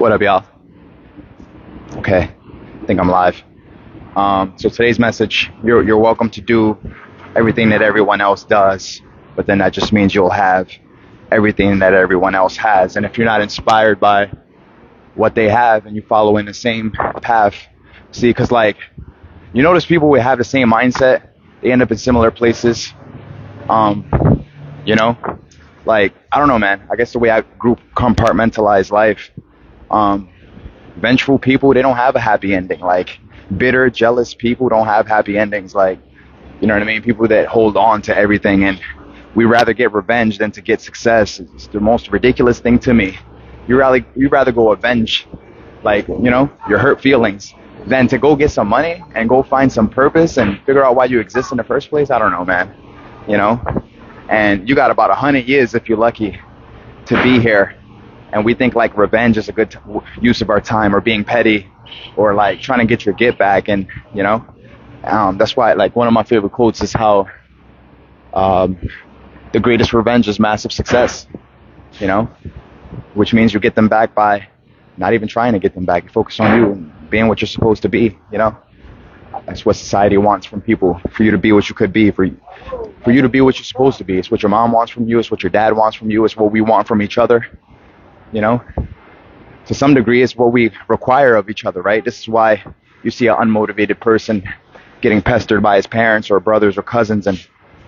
What up, y'all? Okay, I think I'm live. So today's message, you're welcome to do everything that everyone else does, but then that just means you'll have everything that everyone else has. And if you're not inspired by what they have and you follow in the same path, see, because like, you notice people who have the same mindset, they end up in similar places. You know, like, I don't know, man. I guess the way I group compartmentalize life, vengeful people, they don't have a happy ending. Like, bitter, jealous people don't have happy endings. Like, you know what I mean? People that hold on to everything, and we rather get revenge than to get success. It's the most ridiculous thing to me. You rather go avenge, like, you know, your hurt feelings than to go get some money and go find some purpose and figure out why you exist in the first place. I don't know, man. You know, and you got about 100 years if you're lucky to be here. And we think like revenge is a good use of our time, or being petty, or like trying to get your get back. And, you know, that's why, like, one of my favorite quotes is how the greatest revenge is massive success, you know, which means you get them back by not even trying to get them back. You focus on you and being what you're supposed to be, you know. That's what society wants from people, for you to be what you could be, for you to be what you're supposed to be. It's what your mom wants from you. It's what your dad wants from you. It's what we want from each other, you know. To some degree, it's what we require of each other, right? This is why you see an unmotivated person getting pestered by his parents or brothers or cousins, and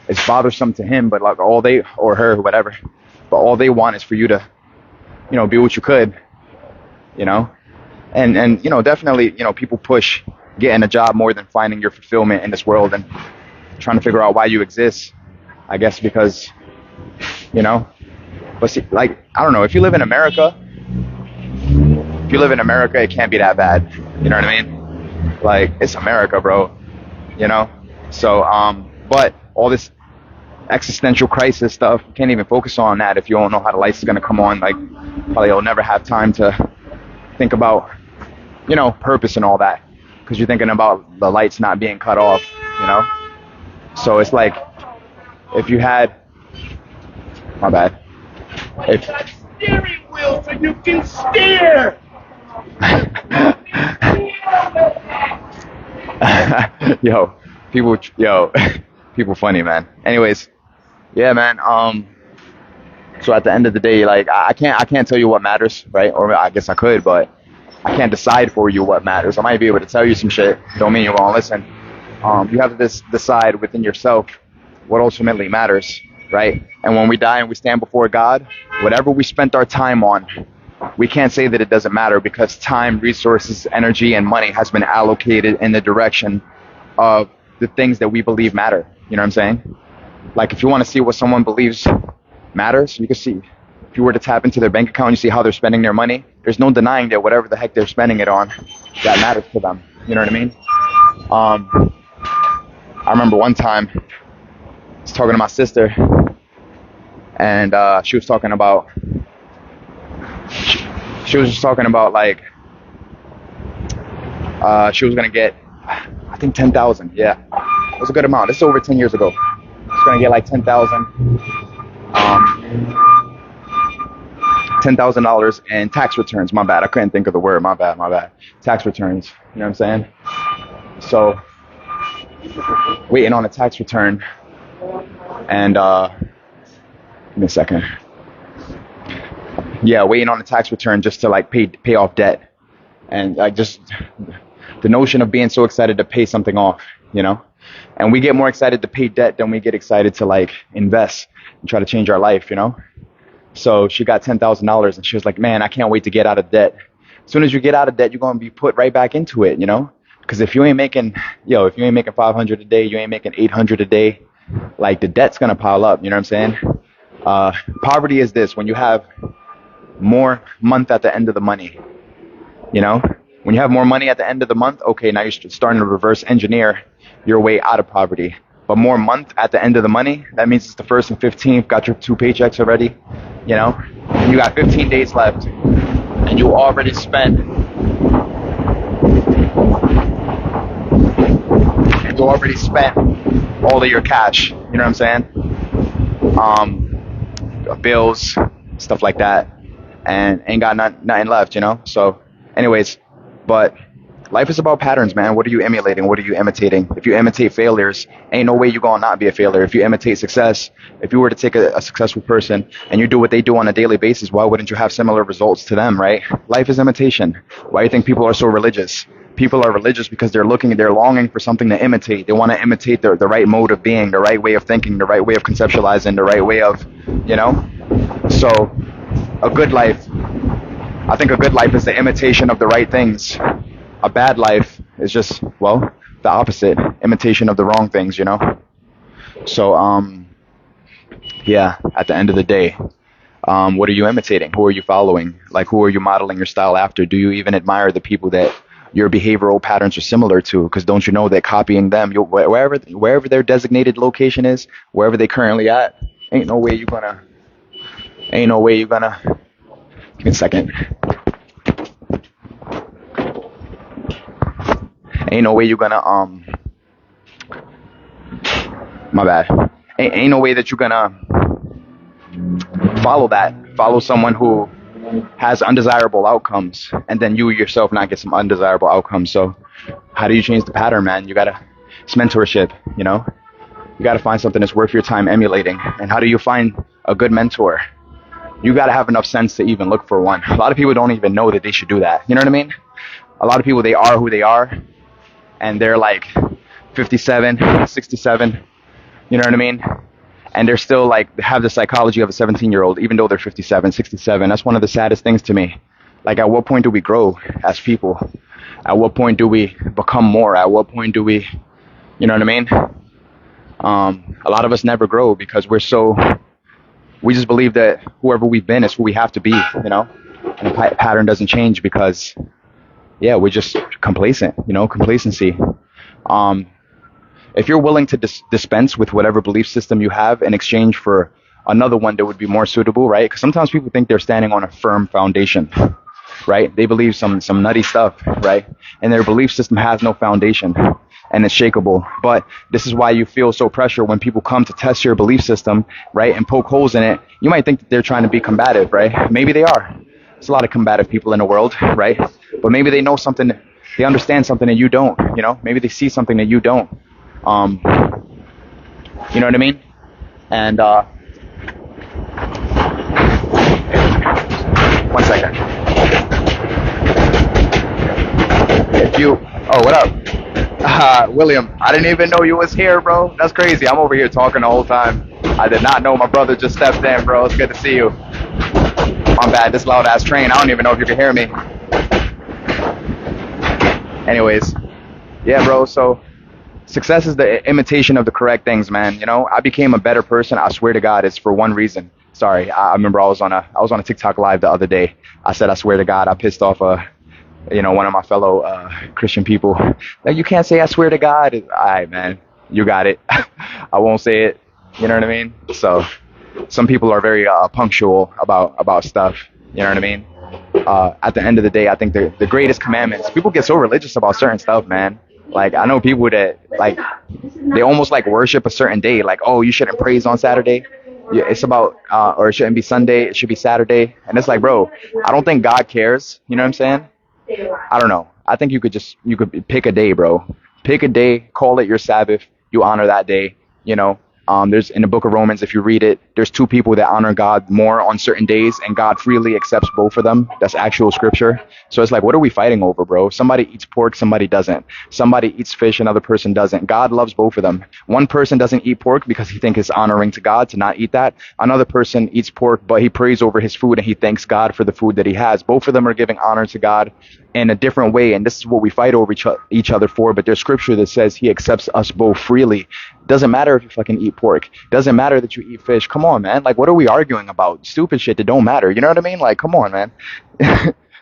it's bothersome to him, but like all they, or her, whatever, but all they want is for you to, you know, be what you could, you know. And you know, definitely, you know, people push getting a job more than finding your fulfillment in this world and trying to figure out why you exist, I guess, because, you know. But see, like, I don't know, if you live in America, it can't be that bad. You know what I mean? Like, it's America, bro. You know? So, but all this existential crisis stuff, you can't even focus on that if you don't know how the lights are going to come on. Like, probably you'll never have time to think about, you know, purpose and all that, because you're thinking about the lights not being cut off, you know? So it's like, if you had, my bad. If steering wheel so you can steer. People funny, man. Anyways, yeah, man. So at the end of the day, like, I can't tell you what matters, right? Or I guess I could, but I can't decide for you what matters. I might be able to tell you some shit. Don't mean you won't listen. You have to decide within yourself what ultimately matters, right? And when we die and we stand before God, whatever we spent our time on, we can't say that it doesn't matter, because time, resources, energy, and money has been allocated in the direction of the things that we believe matter. You know what I'm saying? Like, if you want to see what someone believes matters, you can see. If you were to tap into their bank account and you see how they're spending their money, there's no denying that whatever the heck they're spending it on, that matters to them. You know what I mean? I remember one time I was talking to my sister, and she was talking about, she was just talking about, like, she was going to get, I think 10,000. Yeah, it was a good amount. This is over 10 years ago. She's going to get like 10,000. $10,000 in tax returns. My bad. I couldn't think of the word. My bad. Tax returns. You know what I'm saying? So, waiting on a tax return, and give me a second. Yeah, waiting on a tax return just to like pay off debt, and like just the notion of being so excited to pay something off, you know. And we get more excited to pay debt than we get excited to like invest and try to change our life, you know. So she got $10,000, and she was like, man, I can't wait to get out of debt. As soon as you get out of debt, you're going to be put right back into it, you know? Because if you ain't making 500 a day, you ain't making 800 a day, like, the debt's going to pile up, you know what I'm saying? Poverty is this: when you have more month at the end of the money, you know? When you have more money at the end of the month, okay, now you're starting to reverse engineer your way out of poverty. But more month at the end of the money, that means it's the 1st and 15th, got your 2 paychecks already, you know? And you got 15 days left, and you already spent all of your cash, you know what I'm saying? Bills, stuff like that. and ain't got nothing left, you know? So anyways, but life is about patterns, man. What are you emulating? What are you imitating? If you imitate failures, ain't no way you're going to not be a failure. If you imitate success, if you were to take a successful person and you do what they do on a daily basis, why wouldn't you have similar results to them, right? Life is imitation. Why do you think people are so religious? People are religious because they're longing for something to imitate. They want to imitate the right mode of being, the right way of thinking, the right way of conceptualizing, the right way of, you know? So a good life, I think a good life is the imitation of the right things. A bad life is just, well, the opposite, imitation of the wrong things, you know? So, yeah, at the end of the day, what are you imitating? Who are you following? Like, who are you modeling your style after? Do you even admire the people that your behavioral patterns are similar to? Because don't you know that copying them, wherever their designated location is, wherever they currently at, ain't no way you're gonna, give me a second. Ain't no way you're gonna, my bad. Ain't no way that you're gonna follow someone who has undesirable outcomes and then you yourself not get some undesirable outcomes. So how do you change the pattern, man? It's mentorship, you know? You gotta find something that's worth your time emulating. And how do you find a good mentor? You gotta have enough sense to even look for one. A lot of people don't even know that they should do that. You know what I mean? A lot of people, they are who they are and they're like 57, 67, you know what I mean? And they're still like, have the psychology of a 17-year-old, even though they're 57, 67. That's one of the saddest things to me. Like, at what point do we grow as people? At what point do we become more? At what point do we, you know what I mean? A lot of us never grow because we just believe that whoever we've been is who we have to be, you know? And the pattern doesn't change because, yeah, we're just complacent, you know, complacency. If you're willing to dispense with whatever belief system you have in exchange for another one that would be more suitable, right? Because sometimes people think they're standing on a firm foundation, right? They believe some nutty stuff, right? And their belief system has no foundation and it's shakable. But this is why you feel so pressure when people come to test your belief system, right? And poke holes in it. You might think that they're trying to be combative, right? Maybe they are. There's a lot of combative people in the world, right? But maybe they know something, they understand something that you don't, you know? Maybe they see something that you don't. You know what I mean? And, 1 second. What up? William, I didn't even know you was here, bro. That's crazy. I'm over here talking the whole time. I did not know my brother just stepped in, bro. It's good to see you. My bad, this loud ass train. I don't even know if you can hear me. Anyways, yeah, bro, so success is the imitation of the correct things, man. You know, I became a better person. I swear to God, it's for one reason. Sorry, I remember I was on a TikTok live the other day. I said, I swear to God, I pissed off one of my fellow Christian people. Like, you can't say I swear to God. All right, man, you got it. I won't say it. You know what I mean? So some people are very punctual about stuff. You know what I mean? At the end of the day, I think the greatest commandments. People get so religious about certain stuff, man. Like, I know people that, like, they almost, like, worship a certain day. Like, oh, you shouldn't praise on Saturday. Yeah, it's about, or it shouldn't be Sunday. It should be Saturday. And it's like, bro, I don't think God cares. You know what I'm saying? I don't know. I think you could pick a day, bro. Pick a day, call it your Sabbath. You honor that day, you know. There's in the book of Romans, if you read it, there's two people that honor God more on certain days, and God freely accepts both of them. That's actual scripture. So it's like, what are we fighting over, bro? Somebody eats pork, somebody doesn't. Somebody eats fish, another person doesn't. God loves both of them. One person doesn't eat pork because he thinks it's honoring to God to not eat that. Another person eats pork, but he prays over his food and he thanks God for the food that he has. Both of them are giving honor to God in a different way, and this is what we fight over each other for. But there's scripture that says he accepts us both freely. Doesn't matter if you fucking eat pork. Doesn't matter that you eat fish. Come on, man. Like, what are we arguing about? Stupid shit that don't matter. You know what I mean? Like, come on, man.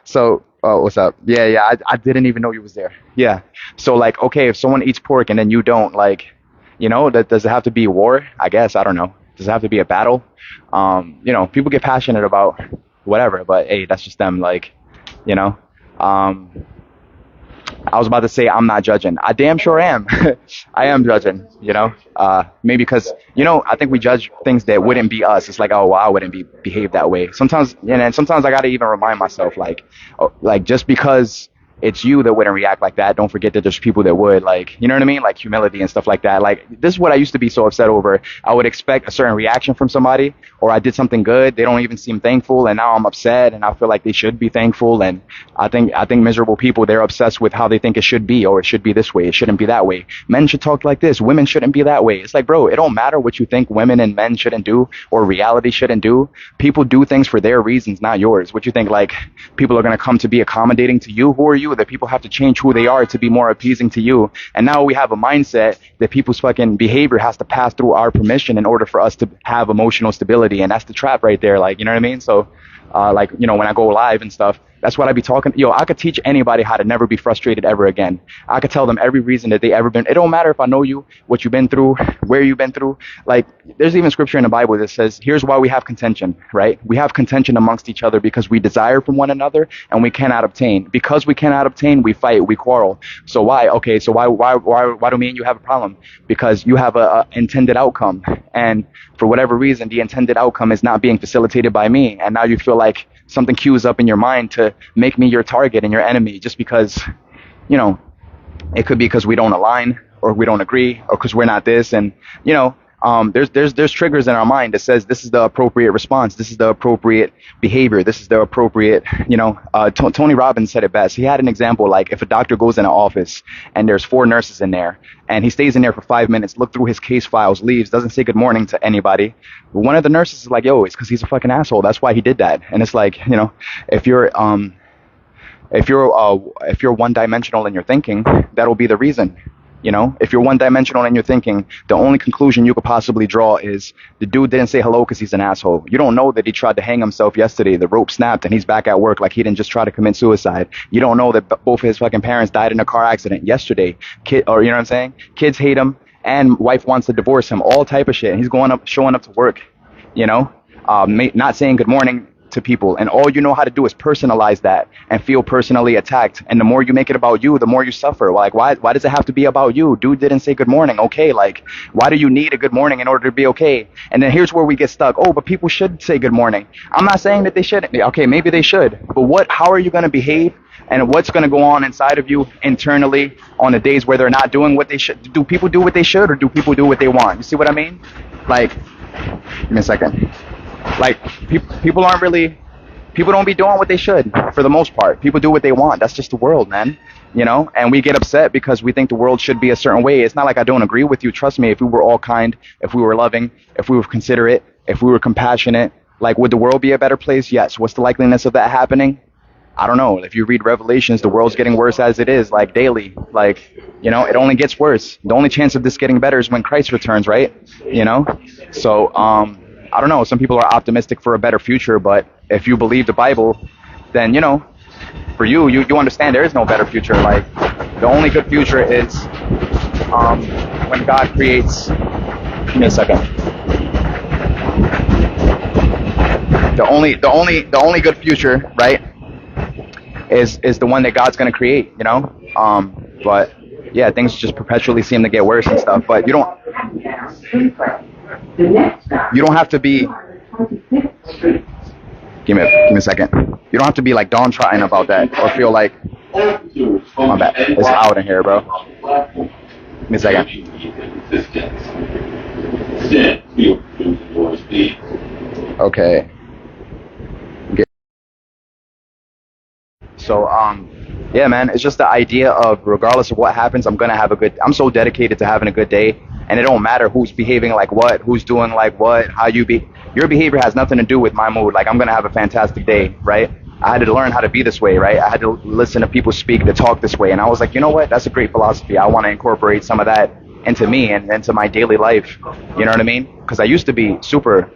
So, oh, what's up? Yeah, I didn't even know you was there. Yeah. So, like, okay, if someone eats pork and then you don't, like, you know, does it have to be war? I guess. I don't know. Does it have to be a battle? You know, people get passionate about whatever, but hey, that's just them. Like, you know, I was about to say I'm not judging. I damn sure am. I am judging, maybe because, I think we judge things that wouldn't be us. It's like, oh, well, I wouldn't behave that way. Sometimes, and sometimes I got to even remind myself, like just because it's you that wouldn't react like that, don't forget that there's people that would, like, you know what I mean? Like humility and stuff like that. Like, this is what I used to be so upset over. I would expect a certain reaction from somebody, or I did something good. They don't even seem thankful, and now I'm upset, and I feel like they should be thankful. And I think miserable people, they're obsessed with how they think it should be, or it should be this way. It shouldn't be that way. Men should talk like this. Women shouldn't be that way. It's like, bro, it don't matter what you think women and men shouldn't do, or reality shouldn't do. People do things for their reasons, not yours. What you think, like, people are going to come to be accommodating to you? Who are you that people have to change who they are to be more appeasing to you? And now we have a mindset that people's fucking behavior has to pass through our permission in order for us to have emotional stability. And that's the trap right there. Like, you know what I mean? So, when I go live and stuff, that's what I be talking. I could teach anybody how to never be frustrated ever again. I could tell them every reason that they ever been. It don't matter if I know you, what you've been through, where you've been through. Like, there's even scripture in the Bible that says, here's why we have contention, right? We have contention amongst each other because we desire from one another and we cannot obtain. Because we cannot obtain, we fight, we quarrel. So why? Okay, so why do me and you have a problem? Because you have a intended outcome. And for whatever reason, the intended outcome is not being facilitated by me. And now you feel like something cues up in your mind to make me your target and your enemy just because, it could be because we don't align or we don't agree or because we're not this. And, there's triggers in our mind that says this is the appropriate response. This is the appropriate behavior. This is the appropriate, Tony Robbins said it best. He had an example, like if a doctor goes in an office and there's 4 nurses in there and he stays in there for 5 minutes, look through his case files, leaves, doesn't say good morning to anybody. One of the nurses is like, yo, it's because he's a fucking asshole. That's why he did that. And it's like, if you're one-dimensional in your thinking, that'll be the reason. If you're one-dimensional in your thinking, the only conclusion you could possibly draw is the dude didn't say hello because he's an asshole. You don't know that he tried to hang himself yesterday. The rope snapped and he's back at work like he didn't just try to commit suicide. You don't know that both his fucking parents died in a car accident yesterday. You know what I'm saying? Kids hate him and wife wants to divorce him. All type of shit. And he's showing up to work, not saying good morning to people, and all you know how to do is personalize that and feel personally attacked. And the more you make it about you, the more you suffer. Like, why does it have to be about you? Dude didn't say good morning. Okay, like, why do you need a good morning in order to be okay? And then here's where we get stuck. Oh, but people should say good morning. I'm not saying that they shouldn't. Okay, maybe they should, but how are you going to behave? And what's going to go on inside of you internally on the days where they're not doing what they should? Do people do what they should, or do people do what they want? You see what I mean? Like, give me a second. Like, people don't be doing what they should for the most part. People do what they want. That's just the world, man. And we get upset because we think the world should be a certain way. It's not like I don't agree with you. Trust me, if we were all kind, if we were loving, if we were considerate, if we were compassionate, like, would the world be a better place? Yes. What's the likeliness of that happening? I don't know. If you read Revelations, the world's getting worse as it is, like, daily. Like, it only gets worse. The only chance of this getting better is when Christ returns, right? So, I don't know. Some people are optimistic for a better future, but if you believe the Bible, then, for you understand there is no better future. Like, the only good future is when God creates. Give me a second. The only good future, right, is the one that God's going to create, But yeah, things just perpetually seem to get worse and stuff. But you don't have to be. Give me a second. You don't have to be like downtrodden about that or feel like, my bad, it's loud in here, bro. Give me a second. Okay. So, yeah, man, it's just the idea of regardless of what happens, I'm so dedicated to having a good day. And it don't matter who's behaving like what, who's doing like what, how you be. Your behavior has nothing to do with my mood. Like, I'm going to have a fantastic day, right? I had to learn how to be this way, right? I had to listen to people speak, to talk this way. And I was like, you know what? That's a great philosophy. I want to incorporate some of that into me and into my daily life. You know what I mean? Because I used to be super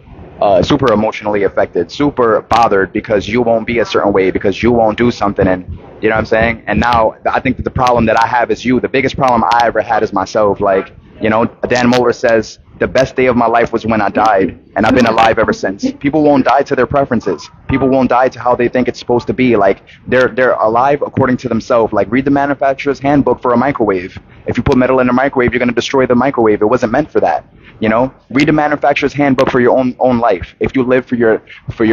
emotionally affected, super bothered because you won't be a certain way, because you won't do something. And you know what I'm saying? And now I think that the problem that I have is you. The biggest problem I ever had is myself. Like, Dan Moeller says, the best day of my life was when I died. and I've been alive ever since. People won't die to their preferences. People won't die to how they think it's supposed to be. Like they're alive according to themselves. Like read the manufacturer's handbook for a microwave. If you put metal in a microwave, you're going to destroy the microwave. It wasn't meant for that. You know, read the manufacturer's handbook for your own life. If you live for your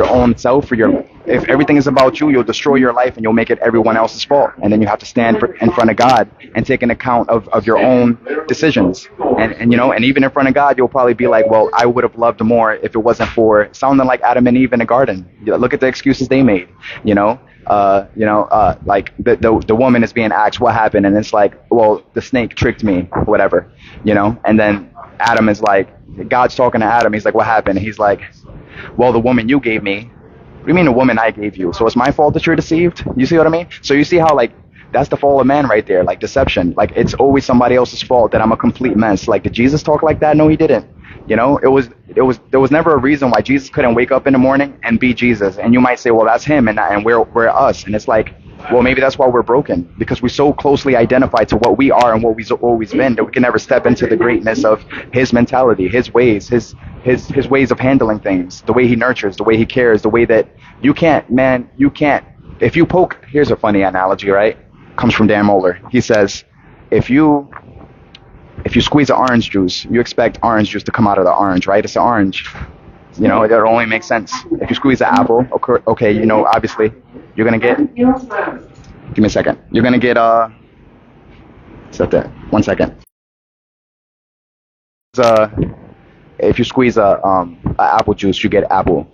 own self, if everything is about you, you'll destroy your life and you'll make it everyone else's fault. And then you have to stand in front of God and take an account of your own decisions. And you know, and even in front of God, you'll probably be like, well, I would have loved more if it wasn't for sounding like Adam and Eve in the garden. Look at the excuses they made. You know, like the woman is being asked what happened, and it's like, well, the snake tricked me, whatever. You know, and then Adam is like, God's talking to Adam. He's like, what happened? He's like, well, the woman you gave me. What do you mean the woman I gave you? So it's my fault that you're deceived? You see what I mean? So you see how, like, that's the fall of man right there, like deception. Like, it's always somebody else's fault that I'm a complete mess. Like, did Jesus talk like that? No, he didn't. You know, there was never a reason why Jesus couldn't wake up in the morning and be Jesus. And you might say, well, that's him and we're us. And it's like, well, maybe that's why we're broken, because we so closely identify to what we are and what we've always been that we can never step into the greatness of his mentality, his ways, his ways of handling things, the way he nurtures, the way he cares, the way that you can't. If you poke, here's a funny analogy, right? Comes from Dan Moeller. He says, if you squeeze an orange juice, you expect orange juice to come out of the orange, right? It's an orange. You know, it only makes sense. If you squeeze an apple, okay, you know, obviously, you're going to get, give me a second. You're going to get, set that, 1 second. If you squeeze a apple juice, you get apple.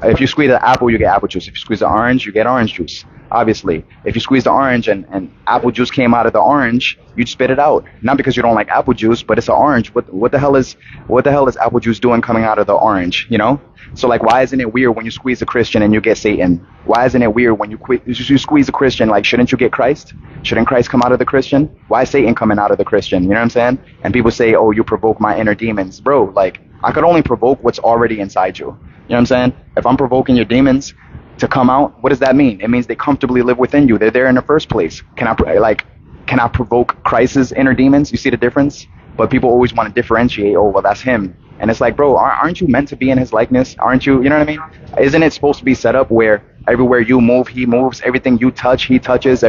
If you squeeze an apple, you get apple juice. If you squeeze an orange, you get orange juice. Obviously, if you squeeze the orange and apple juice came out of the orange, you'd spit it out. Not because you don't like apple juice, but it's an orange. What the hell is apple juice doing coming out of the orange? You know? So like, why isn't it weird when you squeeze a Christian and you get Satan? Why isn't it weird when you squeeze a Christian? Like, shouldn't you get Christ? Shouldn't Christ come out of the Christian? Why is Satan coming out of the Christian? You know what I'm saying? And people say, oh, you provoke my inner demons. Bro, like, I could only provoke what's already inside you. You know what I'm saying? If I'm provoking your demons to come out, what does that mean? It means they comfortably live within you. They're there in the first place. Can I provoke Christ's inner demons? You see the difference? But people always want to differentiate. Oh, well, that's him. And it's like, bro, aren't you meant to be in his likeness? Aren't you? You know what I mean? Isn't it supposed to be set up where everywhere you move, he moves, everything you touch, he touches,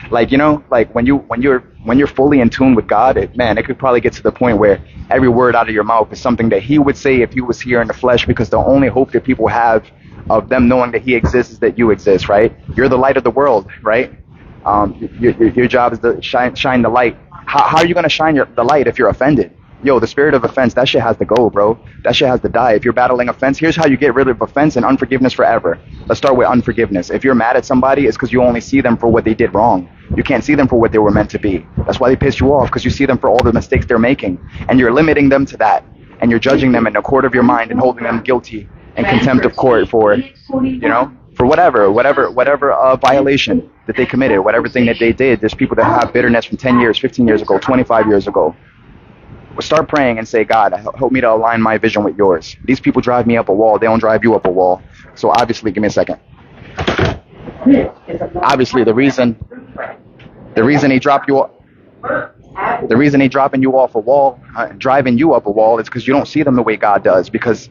like, you know, like when you're fully in tune with God, it could probably get to the point where every word out of your mouth is something that he would say if he was here in the flesh, because the only hope that people have of them knowing that he exists is that you exist, right? You're the light of the world, right? Your job is to shine the light. How are you going to shine the light if you're offended? Yo, the spirit of offense, that shit has to go, bro. That shit has to die. If you're battling offense, here's how you get rid of offense and unforgiveness forever. Let's start with unforgiveness. If you're mad at somebody, it's because you only see them for what they did wrong. You can't see them for what they were meant to be. That's why they piss you off, because you see them for all the mistakes they're making. And you're limiting them to that. And you're judging them in the court of your mind and holding them guilty in contempt of court for, you know, for whatever violation that they committed, whatever thing that they did. There's people that have bitterness from 10 years, 15 years ago, 25 years ago. Start praying and say, God, help me to align my vision with yours. These people drive me up a wall. They don't drive you up a wall. So obviously, give me a second. Obviously, the reason he dropped you off, the reason he dropping you off a wall, driving you up a wall, is because you don't see them the way God does, because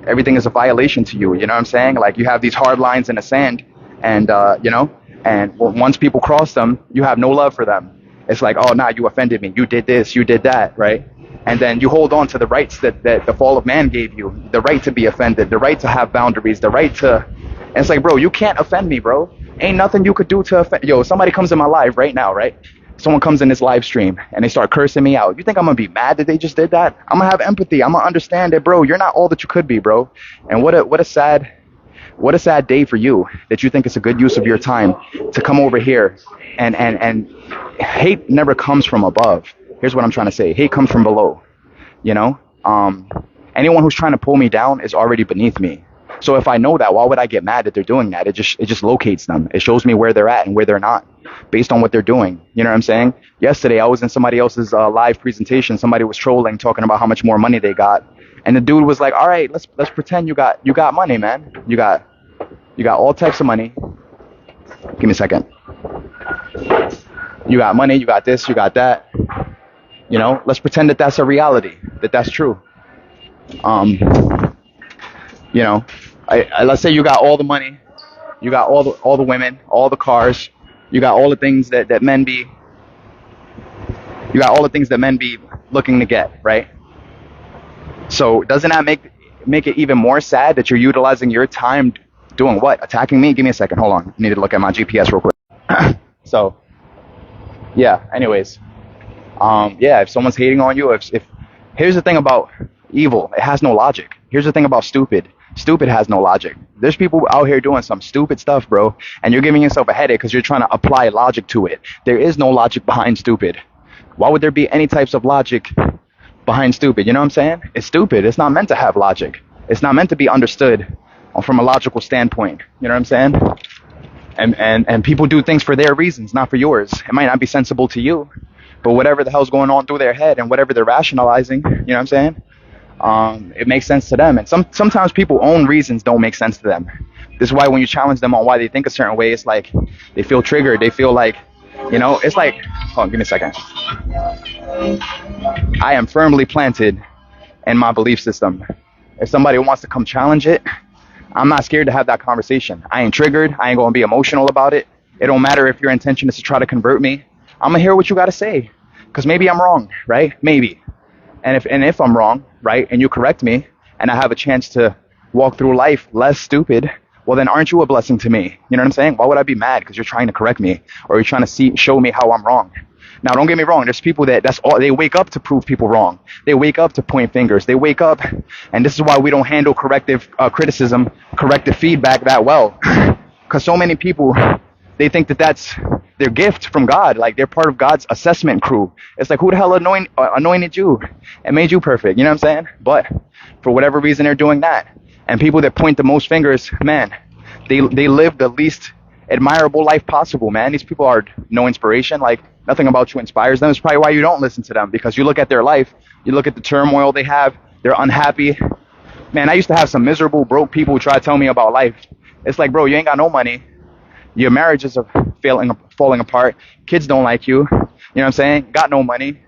everything is a violation to you. You know what I'm saying? Like, you have these hard lines in the sand, and you know, and once people cross them, you have no love for them. It's like, oh, nah, you offended me. You did this, you did that, right? And then you hold on to the rights that the fall of man gave you, the right to be offended, the right to have boundaries, the right to, and it's like, bro, you can't offend me, bro. Ain't nothing you could do to offend. Yo, somebody comes in my live right now, right? Someone comes in this live stream and they start cursing me out. You think I'm going to be mad that they just did that? I'm going to have empathy. I'm going to understand that, bro, you're not all that you could be, bro. And what a sad day for you that you think it's a good use of your time to come over here and hate never comes from above. Here's what I'm trying to say. Hate comes from below, you know? Anyone who's trying to pull me down is already beneath me. So if I know that, why would I get mad that they're doing that? It just locates them. It shows me where they're at and where they're not based on what they're doing. You know what I'm saying? Yesterday, I was in somebody else's live presentation. Somebody was trolling, talking about how much more money they got. And the dude was like, all right, let's pretend you got money, man. You got all types of money. Give me a second. You got money, you got this, you got that. You know, let's pretend that that's a reality, that that's true. You know, let's say you got all the money, you got all the women, all the cars, you got all the things that men be, you got all the things that men be looking to get, right? So doesn't that make it even more sad that you're utilizing your time doing what? Attacking me? Give me a second. Hold on. I need to look at my GPS real quick. So, yeah. Anyways, yeah. If someone's hating on you, if here's the thing about evil, it has no logic. Here's the thing about stupid. Stupid has no logic. There's people out here doing some stupid stuff, bro, and you're giving yourself a headache because you're trying to apply logic to it. There is no logic behind stupid. Why would there be any types of logic behind stupid? You know what I'm saying? It's stupid. It's not meant to have logic. It's not meant to be understood from a logical standpoint. You know what I'm saying? And people do things for their reasons, not for yours. It might not be sensible to you, but whatever the hell's going on through their head and whatever they're rationalizing, you know what I'm saying? It makes sense to them. And sometimes people's own reasons don't make sense to them. This is why when you challenge them on why they think a certain way, it's like they feel triggered. They feel like, you know, it's like, hold on, give me a second. I am firmly planted in my belief system. If somebody wants to come challenge it, I'm not scared to have that conversation. I ain't triggered. I ain't going to be emotional about it. It don't matter if your intention is to try to convert me. I'm going to hear what you got to say. Because maybe I'm wrong, right? Maybe. And if I'm wrong, right, and you correct me, and I have a chance to walk through life less stupid, well, then aren't you a blessing to me? You know what I'm saying? Why would I be mad because you're trying to correct me or you're trying to show me how I'm wrong? Now, don't get me wrong. There's people that's all they wake up to prove people wrong. They wake up to point fingers. They wake up, and this is why we don't handle corrective criticism, corrective feedback that well, because so many people, they think that's their gift from God. Like they're part of God's assessment crew. It's like, who the hell anointed you and made you perfect? You know what I'm saying? But for whatever reason, they're doing that. And people that point the most fingers, man, they live the least admirable life possible, man. These people are no inspiration. Like nothing about you inspires them. It's probably why you don't listen to them, because you look at their life, you look at the turmoil they have, they're unhappy. Man, I used to have some miserable, broke people try to tell me about life. It's like, bro, you ain't got no money. Your marriages are falling apart. Kids don't like you. You know what I'm saying? Got no money.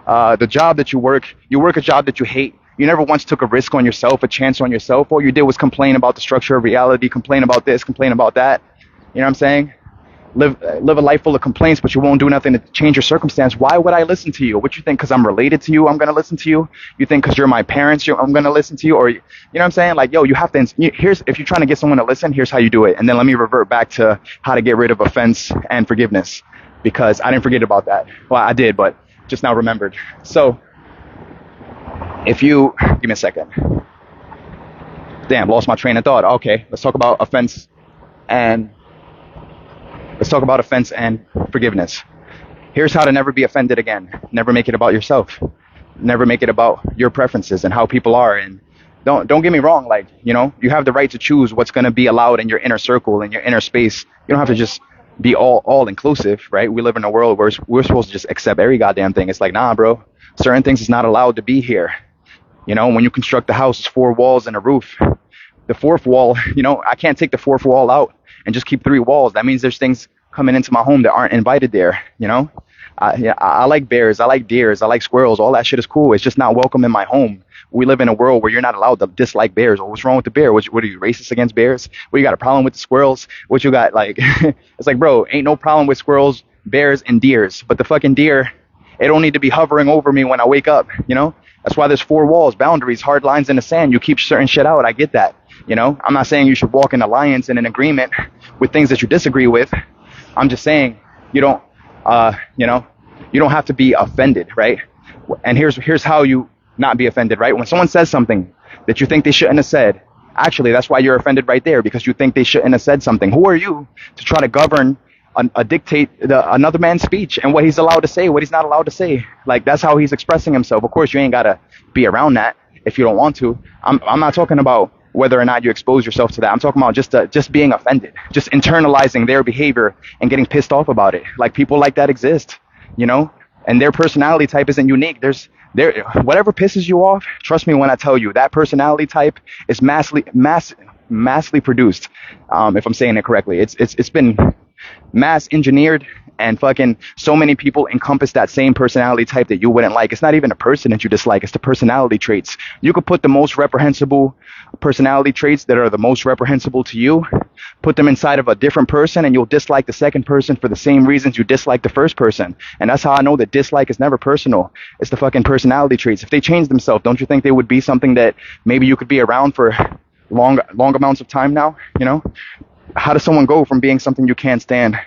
The job that you work a job that you hate. You never once took a risk on yourself, a chance on yourself. All you did was complain about the structure of reality, complain about this, complain about that. You know what I'm saying? Live a life full of complaints, but you won't do nothing to change your circumstance. Why would I listen to you? What you think? Because I'm related to you, I'm going to listen to you? You think because you're my parents, I'm going to listen to you? Or, you know what I'm saying? Like, yo, you have to, if you're trying to get someone to listen, here's how you do it. And then let me revert back to how to get rid of offense and forgiveness, because I didn't forget about that. Well, I did, but just now remembered. So if you, give me a second. Damn, lost my train of thought. Okay, let's talk about offense and forgiveness. Here's how to never be offended again. Never make it about yourself. Never make it about your preferences and how people are. And don't get me wrong. Like, you know, you have the right to choose what's going to be allowed in your inner circle, in your inner space. You don't have to just be all inclusive, right? We live in a world where we're supposed to just accept every goddamn thing. It's like, nah, bro, certain things is not allowed to be here. You know, when you construct a house, it's 4 walls and a roof. The 4th wall, you know, I can't take the 4th wall out and just keep 3 walls. That means there's things coming into my home that aren't invited there, you know? I like bears, I like deers, I like squirrels. All that shit is cool. It's just not welcome in my home. We live in a world where you're not allowed to dislike bears. What's wrong with the bear? What are you, racist against bears? What, you got a problem with the squirrels? What you got, like, it's like, bro, ain't no problem with squirrels, bears, and deers. But the fucking deer, it don't need to be hovering over me when I wake up, you know? That's why there's 4 walls, boundaries, hard lines in the sand. You keep certain shit out. I get that, you know? I'm not saying you should walk in alliance and in agreement with things that you disagree with. I'm just saying you don't, you know, you don't have to be offended, right? And here's how you not be offended, right? When someone says something that you think they shouldn't have said, actually, that's why you're offended right there, because you think they shouldn't have said something. Who are you to try to govern dictate another man's speech and what he's allowed to say, what he's not allowed to say? Like, that's how he's expressing himself. Of course, you ain't got to be around that if you don't want to. I'm not talking about whether or not you expose yourself to that. I'm talking about just being offended, just internalizing their behavior and getting pissed off about it. Like, people like that exist, you know, and their personality type isn't unique. Whatever pisses you off, trust me when I tell you, that personality type is massively produced. If I'm saying it correctly, it's been mass engineered, and fucking so many people encompass that same personality type that you wouldn't like. It's not even a person that you dislike, it's the personality traits. You could put the most reprehensible personality traits that are the most reprehensible to you, put them inside of a different person, and you'll dislike the second person for the same reasons you dislike the first person. And that's how I know that dislike is never personal. It's the fucking personality traits. If they change themselves, don't you think they would be something that maybe you could be around for long amounts of time now? You know, how does someone go from being something you can't stand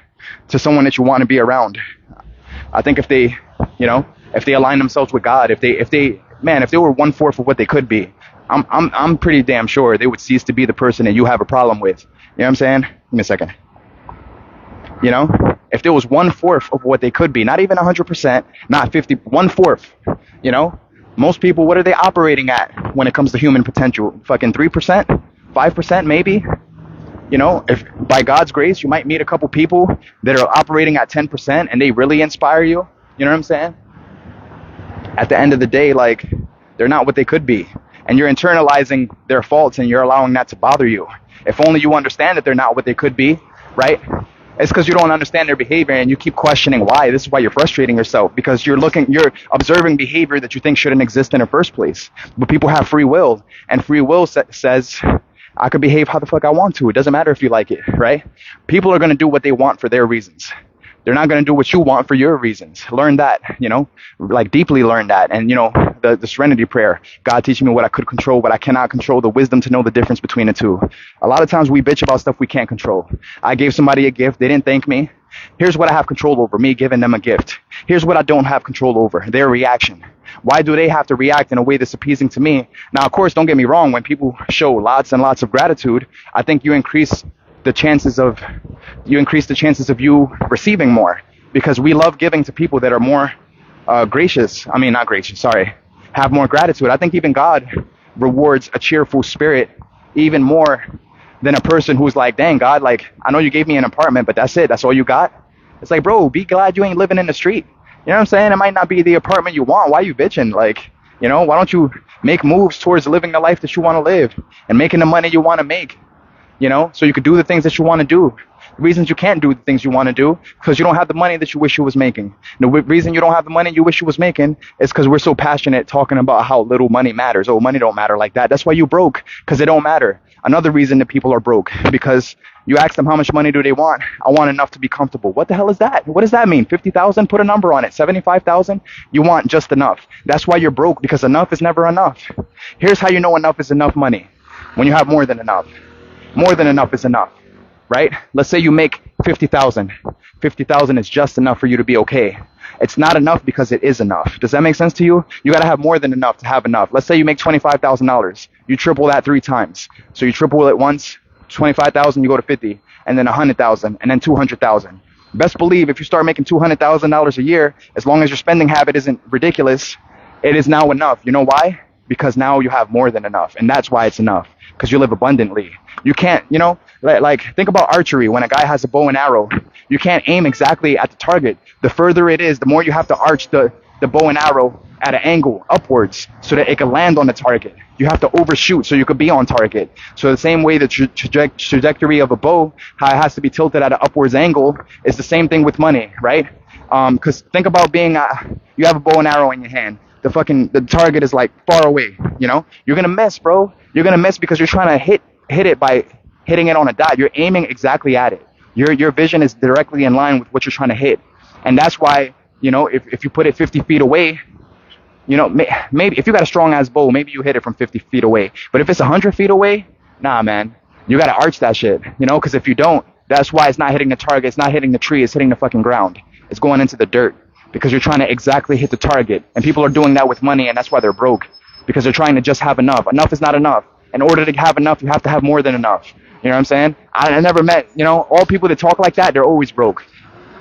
to someone that you want to be around? I think if they, you know, if they align themselves with God, if they were 1/4 of what they could be, I'm pretty damn sure they would cease to be the person that you have a problem with. You know what I'm saying? Give me a second. You know, if there was 1/4 of what they could be, not even 100%, not 50, 1/4, you know, most people, what are they operating at when it comes to human potential? Fucking 3%, 5% maybe. You know, if by God's grace, you might meet a couple people that are operating at 10% and they really inspire you. You know what I'm saying? At the end of the day, like, they're not what they could be. And you're internalizing their faults and you're allowing that to bother you. If only you understand that they're not what they could be, right? It's because you don't understand their behavior and you keep questioning why. This is why you're frustrating yourself, because you're observing behavior that you think shouldn't exist in the first place. But people have free will, and free will says, I could behave how the fuck I want to. It doesn't matter if you like it, right? People are going to do what they want for their reasons. They're not going to do what you want for your reasons. Learn that, you know, like deeply learn that. And, you know, the serenity prayer, God teach me what I could control, what I cannot control, the wisdom to know the difference between the two. A lot of times we bitch about stuff we can't control. I gave somebody a gift. They didn't thank me. Here's what I have control over, me giving them a gift. Here's what I don't have control over, their reaction. Why do they have to react in a way that's appeasing to me? Now, of course, don't get me wrong. When people show lots and lots of gratitude, I think you increase the chances of you receiving more, because we love giving to people that are more have more gratitude. I think even God rewards a cheerful spirit even more than a person who's like, dang, God, like, I know you gave me an apartment, but that's it. That's all you got. It's like, bro, be glad you ain't living in the street. You know what I'm saying? It might not be the apartment you want. Why are you bitching? Like, you know, why don't you make moves towards living the life that you want to live and making the money you want to make, you know, so you could do the things that you want to do. The reasons you can't do the things you want to do, because you don't have the money that you wish you was making. The reason you don't have the money you wish you was making is because we're so passionate talking about how little money matters. Oh, money don't matter like that. That's why you broke, because it don't matter. Another reason that people are broke, because you ask them how much money do they want. I want enough to be comfortable. What the hell is that? What does that mean? 50,000? Put a number on it. 75,000? You want just enough. That's why you're broke, because enough is never enough. Here's how you know enough is enough money. When you have more than enough. More than enough is enough, right? Let's say you make 50,000. 50,000 is just enough for you to be okay. It's not enough because it is enough. Does that make sense to you? You got to have more than enough to have enough. Let's say you make $25,000. You triple that 3 times. So you triple it once, 25,000, you go to 50, and then 100,000, and then 200,000. Best believe if you start making $200,000 a year, as long as your spending habit isn't ridiculous, it is now enough. You know why? Because now you have more than enough, and that's why it's enough, because you live abundantly. You can't, you know, like think about archery. When a guy has a bow and arrow, you can't aim exactly at the target. The further it is, the more you have to arch the bow and arrow at an angle upwards so that it can land on the target. You have to overshoot so you could be on target. So the same way the trajectory of a bow, how it has to be tilted at an upwards angle, is the same thing with money, right? Because think about being, you have a bow and arrow in your hand. The target is like far away, you know? You're going to miss, bro. You're going to miss because you're trying to hit it by hitting it on a dot. You're aiming exactly at it. Your vision is directly in line with what you're trying to hit. And that's why, you know, if you put it 50 feet away, you know, maybe if you got a strong ass bow, maybe you hit it from 50 feet away. But if it's 100 feet away, nah, man, you got to arch that shit, you know, because if you don't, that's why it's not hitting the target. It's not hitting the tree. It's hitting the fucking ground. It's going into the dirt because you're trying to exactly hit the target. And people are doing that with money, and that's why they're broke, because they're trying to just have enough. Enough is not enough. In order to have enough, you have to have more than enough. You know what I'm saying? I never met, you know, all people that talk like that, they're always broke.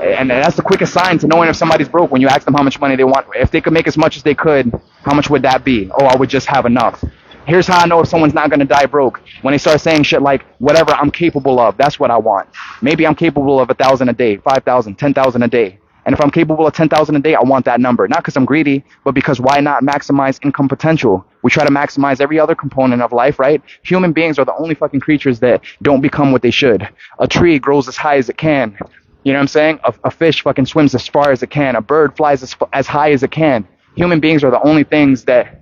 And that's the quickest sign to knowing if somebody's broke, when you ask them how much money they want. If they could make as much as they could, how much would that be? Oh, I would just have enough. Here's how I know if someone's not going to die broke. When they start saying shit like, whatever I'm capable of, that's what I want. Maybe I'm capable of 1,000 a day, 5,000, 10,000 a day. And if I'm capable of 10,000 a day, I want that number. Not because I'm greedy, but because why not maximize income potential? We try to maximize every other component of life, right? Human beings are the only fucking creatures that don't become what they should. A tree grows as high as it can. You know what I'm saying? A fish fucking swims as far as it can. A bird flies as high as it can. Human beings are the only things that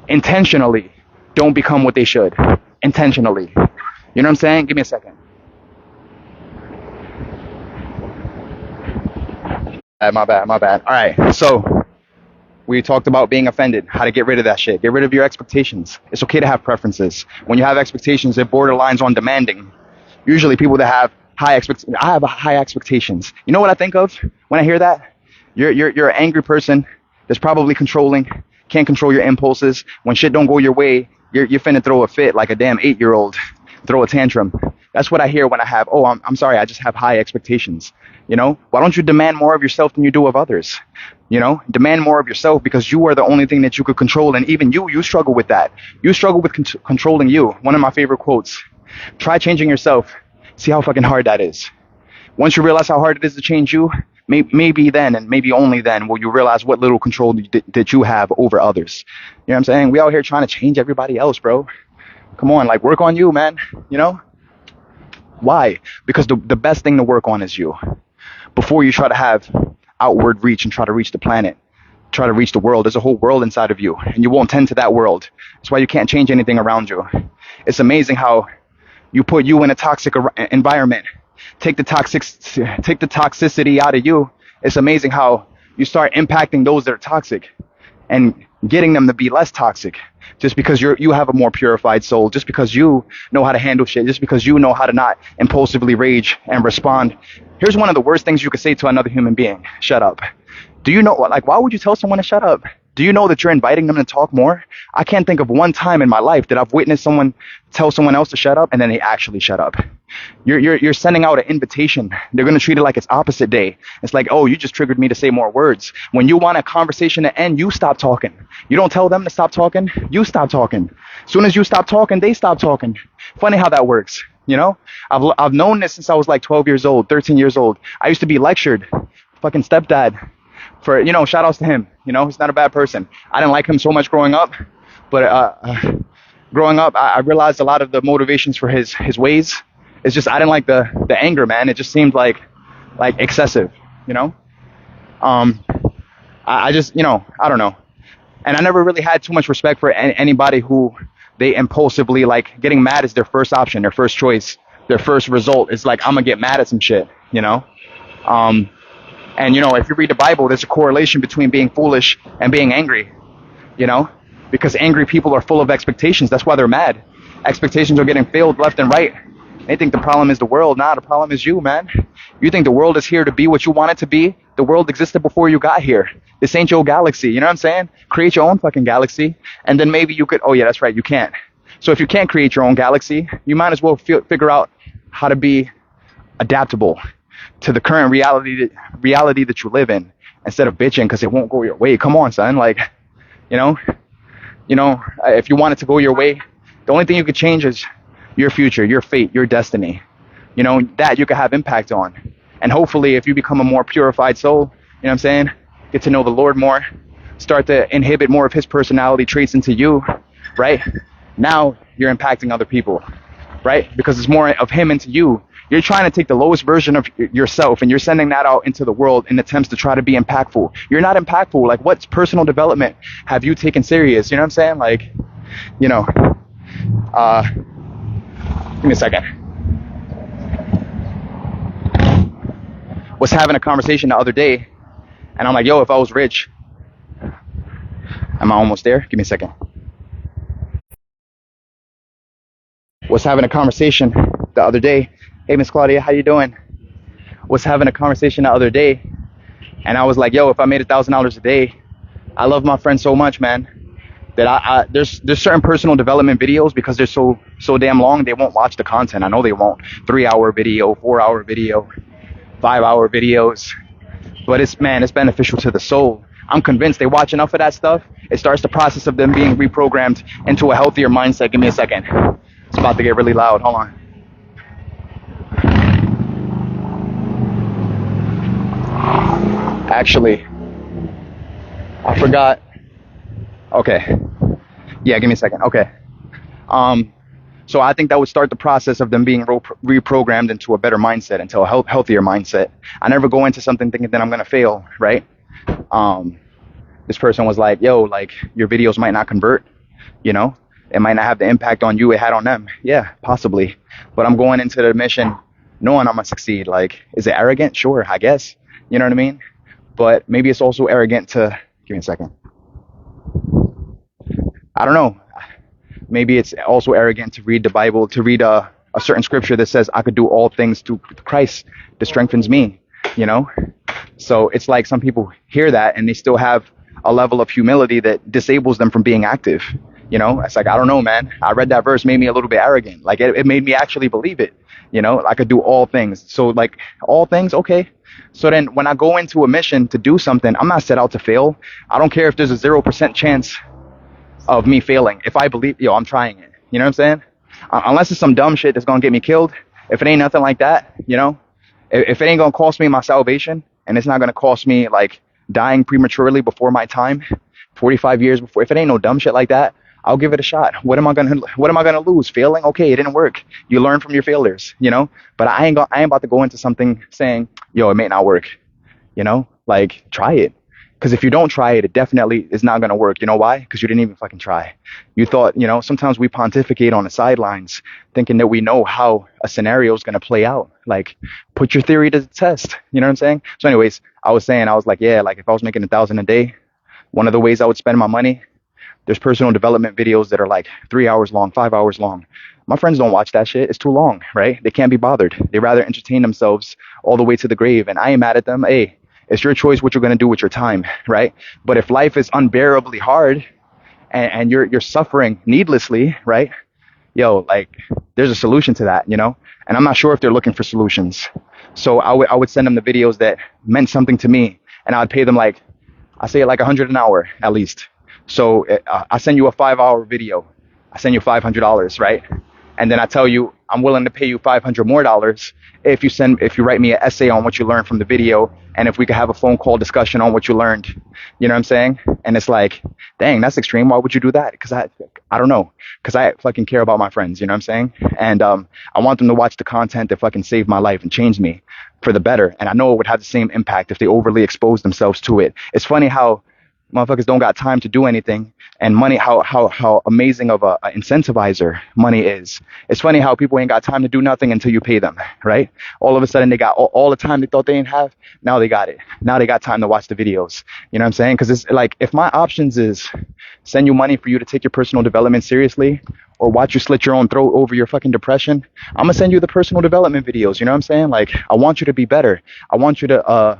intentionally don't become what they should. Intentionally. You know what I'm saying? Give me a second. My bad. All right. So we talked about being offended, how to get rid of that shit. Get rid of your expectations. It's okay to have preferences. When you have expectations, it borderlines on demanding. Usually people that have I have high expectations. You know what I think of when I hear that? You're an angry person that's probably controlling, can't control your impulses. When shit don't go your way, you're finna throw a fit like a damn 8-year-old, throw a tantrum. That's what I hear when I have, oh, I'm sorry, I just have high expectations. You know, why don't you demand more of yourself than you do of others? You know, demand more of yourself because you are the only thing that you could control. And even you struggle with that. You struggle with controlling you. One of my favorite quotes, try changing yourself. See how fucking hard that is. Once you realize how hard it is to change you, maybe then and maybe only then will you realize what little control that you have over others. You know what I'm saying? We out here trying to change everybody else, bro. Come on, like work on you, man. You know? Why? Because the best thing to work on is you. Before you try to have outward reach and try to reach the planet, try to reach the world, there's a whole world inside of you and you won't tend to that world. That's why you can't change anything around you. It's amazing how you put you in a toxic environment. Take the toxicity out of you. It's amazing how you start impacting those that are toxic and getting them to be less toxic. Just because you have a more purified soul, just because you know how to handle shit, just because you know how to not impulsively rage and respond. Here's one of the worst things you could say to another human being. Shut up. Do you know, like, why would you tell someone to shut up? Do you know that you're inviting them to talk more? I can't think of one time in my life that I've witnessed someone tell someone else to shut up and then they actually shut up. You're sending out an invitation. They're going to treat it like it's opposite day. It's like, oh, you just triggered me to say more words. When you want a conversation to end, you stop talking. You don't tell them to stop talking. You stop talking. As soon as you stop talking, they stop talking. Funny how that works. You know, I've known this since I was like 12 years old, 13 years old. I used to be lectured. Fucking stepdad. For, you know, shout outs to him. You know, he's not a bad person. I didn't like him so much growing up, but growing up, I realized a lot of the motivations for his ways. It's just I didn't like the anger, man. It just seemed like excessive, you know. I just, you know, I don't know. And I never really had too much respect for anybody who they impulsively, like, getting mad is their first option, their first choice, their first result is like, I'm gonna get mad at some shit, you know. And, you know, if you read the Bible, there's a correlation between being foolish and being angry, you know, because angry people are full of expectations. That's why they're mad. Expectations are getting filled left and right. They think the problem is the world. Nah, the problem is you, man. You think the world is here to be what you want it to be? The world existed before you got here. This ain't your galaxy. You know what I'm saying? Create your own fucking galaxy. And then maybe you could, oh yeah, that's right, you can't. So if you can't create your own galaxy, you might as well figure out how to be adaptable to the current reality that you live in, instead of bitching because it won't go your way. Come on, son. Like, you know, if you want it to go your way, the only thing you could change is your future, your fate, your destiny. You know, that you can have impact on. And hopefully if you become a more purified soul, you know what I'm saying, get to know the Lord more, start to inhibit more of his personality traits into you, right? Now you're impacting other people, right? Because it's more of him into you. You're trying to take the lowest version of yourself and you're sending that out into the world in attempts to try to be impactful. You're not impactful. Like, what personal development have you taken serious? You know what I'm saying? Like, you know, give me a second. Was having a conversation the other day and I'm like, yo, if I was rich, am I almost there? Give me a second. Was having a conversation the other day. Hey, Miss Claudia, how you doing? Was having a conversation the other day, and I was like, yo, if I made $1,000 a day, I love my friend so much, man, that there's certain personal development videos, because they're so damn long, they won't watch the content. I know they won't. 3-hour video, 4-hour video, 5-hour videos, but it's beneficial to the soul. I'm convinced they watch enough of that stuff, it starts the process of them being reprogrammed into a healthier mindset. Give me a second. It's about to get really loud. Hold on. Actually, I forgot. Okay. Yeah, give me a second. Okay. So I think that would start the process of them being reprogrammed into a better mindset, into a healthier mindset. I never go into something thinking that I'm going to fail, right? Um, this person was like, yo, like your videos might not convert, you know, it might not have the impact on you it had on them. Yeah, possibly. But I'm going into the mission knowing I'm going to succeed. Like, is it arrogant? Sure, I guess. You know what I mean? But maybe it's also arrogant to, give me a second. I don't know. Maybe it's also arrogant to read the Bible, to read a certain scripture that says I could do all things through Christ that strengthens me, you know? So it's like some people hear that and they still have a level of humility that disables them from being active. You know, it's like, I don't know, man. I read that verse, made me a little bit arrogant. Like it made me actually believe it. You know, I could do all things. So like all things, okay. So then when I go into a mission to do something, I'm not set out to fail. I don't care if there's a 0% chance of me failing. If I believe, yo, I'm trying it. You know what I'm saying? Unless it's some dumb shit that's gonna get me killed. If it ain't nothing like that, you know, if it ain't gonna cost me my salvation and it's not gonna cost me like dying prematurely before my time, 45 years before, if it ain't no dumb shit like that, I'll give it a shot. What am I gonna lose? Failing? Okay, it didn't work. You learn from your failures, you know? But I ain't about to go into something saying, yo, it may not work. You know? Like, try it. Because if you don't try it, it definitely is not going to work. You know why? Because you didn't even fucking try. You thought, you know, sometimes we pontificate on the sidelines thinking that we know how a scenario is going to play out. Like, put your theory to the test. You know what I'm saying? So anyways, I was like, yeah, like if I was making 1,000 a day, one of the ways I would spend my money, there's personal development videos that are like 3 hours long, 5 hours long. My friends don't watch that shit. It's too long, right? They can't be bothered. They rather entertain themselves all the way to the grave. And I ain't mad at them. Hey, it's your choice what you're going to do with your time, right? But if life is unbearably hard and you're suffering needlessly, right? Yo, like there's a solution to that, you know? And I'm not sure if they're looking for solutions. So I would send them the videos that meant something to me, and I'd pay them like, I say like 100 an hour at least. So I send you a 5-hour video. I send you $500, right? And then I tell you, I'm willing to pay you $500 more if you write me an essay on what you learned from the video, and if we could have a phone call discussion on what you learned. You know what I'm saying? And it's like, dang, that's extreme. Why would you do that? Because I don't know. Because I fucking care about my friends. You know what I'm saying? And I want them to watch the content that fucking saved my life and changed me for the better. And I know it would have the same impact if they overly expose themselves to it. It's funny how motherfuckers don't got time to do anything, and money, how amazing of a incentivizer money is. It's funny how people ain't got time to do nothing until you pay them, right? All of a sudden they got all the time they thought they didn't have. Now they got it. Now they got time to watch the videos. You know what I'm saying? Because it's like, if my options is send you money for you to take your personal development seriously, or watch you slit your own throat over your fucking depression, I'm gonna send you the personal development videos. You know what I'm saying? Like, I want you to be better. I want you to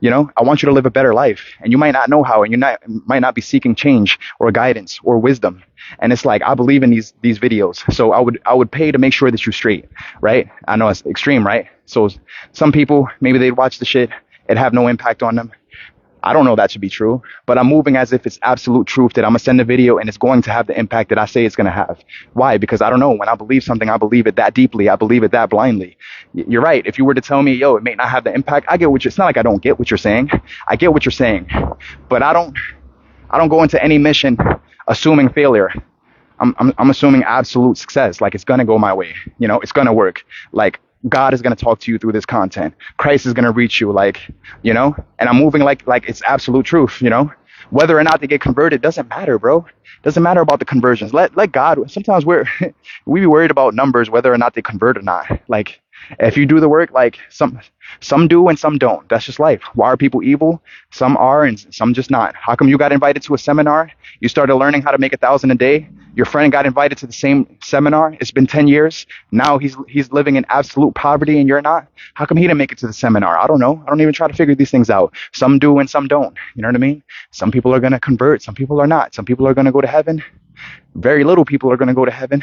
I want you to live a better life, and you might not know how, and might not be seeking change or guidance or wisdom. And it's like, I believe in these videos. So I would pay to make sure that you're straight, right? I know it's extreme, right? So some people, maybe they'd watch the shit, it'd have no impact on them. I don't know that should be true, but I'm moving as if it's absolute truth that I'm gonna send a video and it's going to have the impact that I say it's gonna have. Why? Because I don't know. When I believe something, I believe it that deeply. I believe it that blindly. You're right. If you were to tell me, yo, it may not have the impact, I get it's not like I don't get what you're saying. I get what you're saying, but I don't go into any mission assuming failure. I'm assuming absolute success. Like, it's gonna go my way. You know, it's gonna work. Like, God is going to talk to you through this content. Christ is going to reach you, like, you know, and I'm moving like it's absolute truth, you know. Whether or not they get converted doesn't matter, bro. Doesn't matter about the conversions. Let God. Sometimes we be worried about numbers, whether or not they convert or not. Like, if you do the work, like some do and some don't. That's just life. Why are people evil? Some are and some just not. How come you got invited to a seminar? You started learning how to make 1,000 a day. Your friend got invited to the same seminar. It's been 10 years. Now he's living in absolute poverty and you're not. How come he didn't make it to the seminar? I don't know. I don't even try to figure these things out. Some do and some don't. You know what I mean? Some people are going to convert. Some people are not. Some people are going to go to heaven. Very little people are going to go to heaven.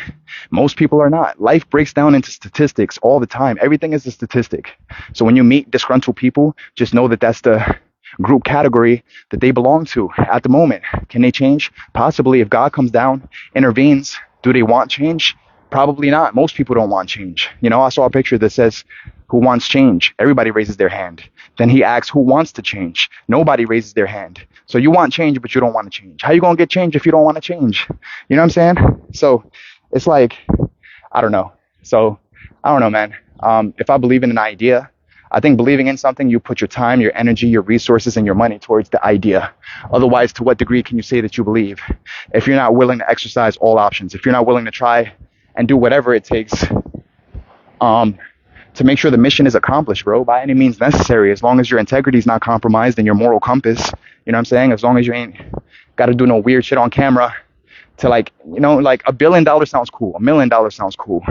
Most people are not. Life breaks down into statistics all the time. Everything is a statistic. So when you meet disgruntled people, just know that that's the group category that they belong to at the moment. Can they change? Possibly. If God comes down, intervenes, do they want change? Probably not. Most people don't want change. You know, I saw a picture that says, who wants change? Everybody raises their hand. Then he asks, who wants to change? Nobody raises their hand. So you want change, but you don't want to change. How you going to get change if you don't want to change? You know what I'm saying? So it's like, I don't know. So I don't know, man. If I believe in an idea, I think believing in something, you put your time, your energy, your resources, and your money towards the idea. Otherwise, to what degree can you say that you believe? If you're not willing to exercise all options, if you're not willing to try and do whatever it takes, to make sure the mission is accomplished, bro, by any means necessary, as long as your integrity is not compromised and your moral compass, you know what I'm saying? As long as you ain't got to do no weird shit on camera to like, like $1 billion sounds cool. $1 million sounds cool.